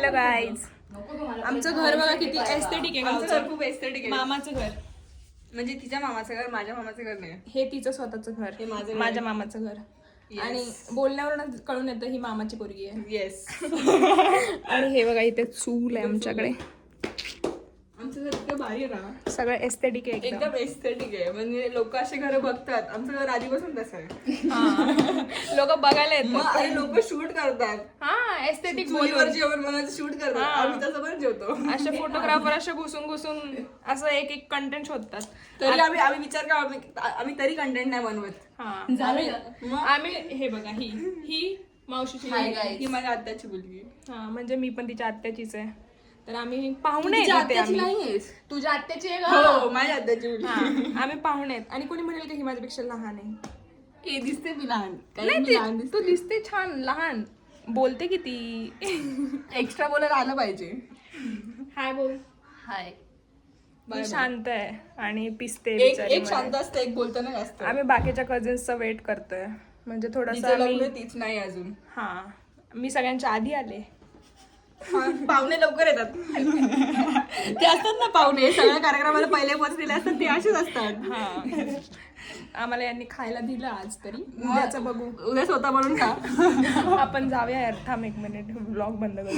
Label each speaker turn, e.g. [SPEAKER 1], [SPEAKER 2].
[SPEAKER 1] Hello guys, आमचं घर बघा किती एस्थेटिक आहे.
[SPEAKER 2] घर खूप एस्थेटिक आहे.
[SPEAKER 1] मामाचं घर
[SPEAKER 2] म्हणजे तिच्या मामाचं घर, माझ्या मामाचं घर नाही.
[SPEAKER 1] हे तिचं स्वतःचं घर,
[SPEAKER 2] हे माझं
[SPEAKER 1] माझ्या मामाचं घर. आणि बोलण्यावरून कळून येतं ही मामाची पोरगी आहे.
[SPEAKER 2] येस.
[SPEAKER 1] आणि हे बघा इथे चूल आहे आमच्याकडे.
[SPEAKER 2] आमचं घर इतकं भारी आहे ना,
[SPEAKER 1] सगळं एस्थेटिक आहे एकदम.
[SPEAKER 2] एकदम एस्थेटिक आहे. म्हणजे लोक असे घर बघतात, आमचं घर आधीपासून तसं आहे.
[SPEAKER 1] लोक बघायला येतात
[SPEAKER 2] आणि लोक शूट करतात.
[SPEAKER 1] हा एस्थेटिक
[SPEAKER 2] चुलीवर जेवण बनवायचं शूट करतात. आम्ही तसं पण जेवतो.
[SPEAKER 1] असे फोटोग्राफर असे घुसून घुसून असं एक एक कंटेंट शोधतात.
[SPEAKER 2] तरी आम्ही विचार का आम्ही तरी कंटेंट नाही बनवत.
[SPEAKER 1] आम्ही हे बघा ही मावशीची
[SPEAKER 2] ही माझ्या आत्याची मुलगी.
[SPEAKER 1] हा म्हणजे मी पण तिच्या आत्याचीच आहे. तर आम्ही पाहुणे
[SPEAKER 2] तिच्या
[SPEAKER 1] आहेत.
[SPEAKER 2] आत्याची नाहीयेस.
[SPEAKER 1] तुझ्या आत्याची आहे
[SPEAKER 2] हो, माझ्या आत्याची मुलगी.
[SPEAKER 1] का? आम्ही पाहुणे आहेत. आणि कोणी म्हणेल की ही माझ्यापेक्षा लहान आहे.
[SPEAKER 2] हे दिसते मी लहान.
[SPEAKER 1] नाही तू दिसते छान लहान. बोलते किती
[SPEAKER 2] एक्स्ट्रा बोलायला आलं पाहिजे.
[SPEAKER 1] हाय बोल.
[SPEAKER 2] हाय.
[SPEAKER 1] ही शांत आहे आणि पिसते
[SPEAKER 2] एक
[SPEAKER 1] बिचारी
[SPEAKER 2] शांत
[SPEAKER 1] मध्ये.
[SPEAKER 2] असतं, एक बोलताना जास्त.
[SPEAKER 1] आम्ही बाकीच्या कझिन्सचा वेट करतोय. म्हणजे थोडस
[SPEAKER 2] तिचं लग्न तीच नाही अजून.
[SPEAKER 1] हा मी सगळ्यांच्या आधी आले.
[SPEAKER 2] पाहुणे लवकर येतात. ते असतात ना पाहुणे, सगळ्या कार्यक्रमाला पहिले पोचलेले असतात, ते असेच असतात.
[SPEAKER 1] हा आम्हाला यांनी खायला दिलं आज तरी. उद्याचं बघू.
[SPEAKER 2] उद्या स्वतः बनवून खा.
[SPEAKER 1] आपण जाऊया यार, थांब एक मिनिट, ब्लॉग बंद करू.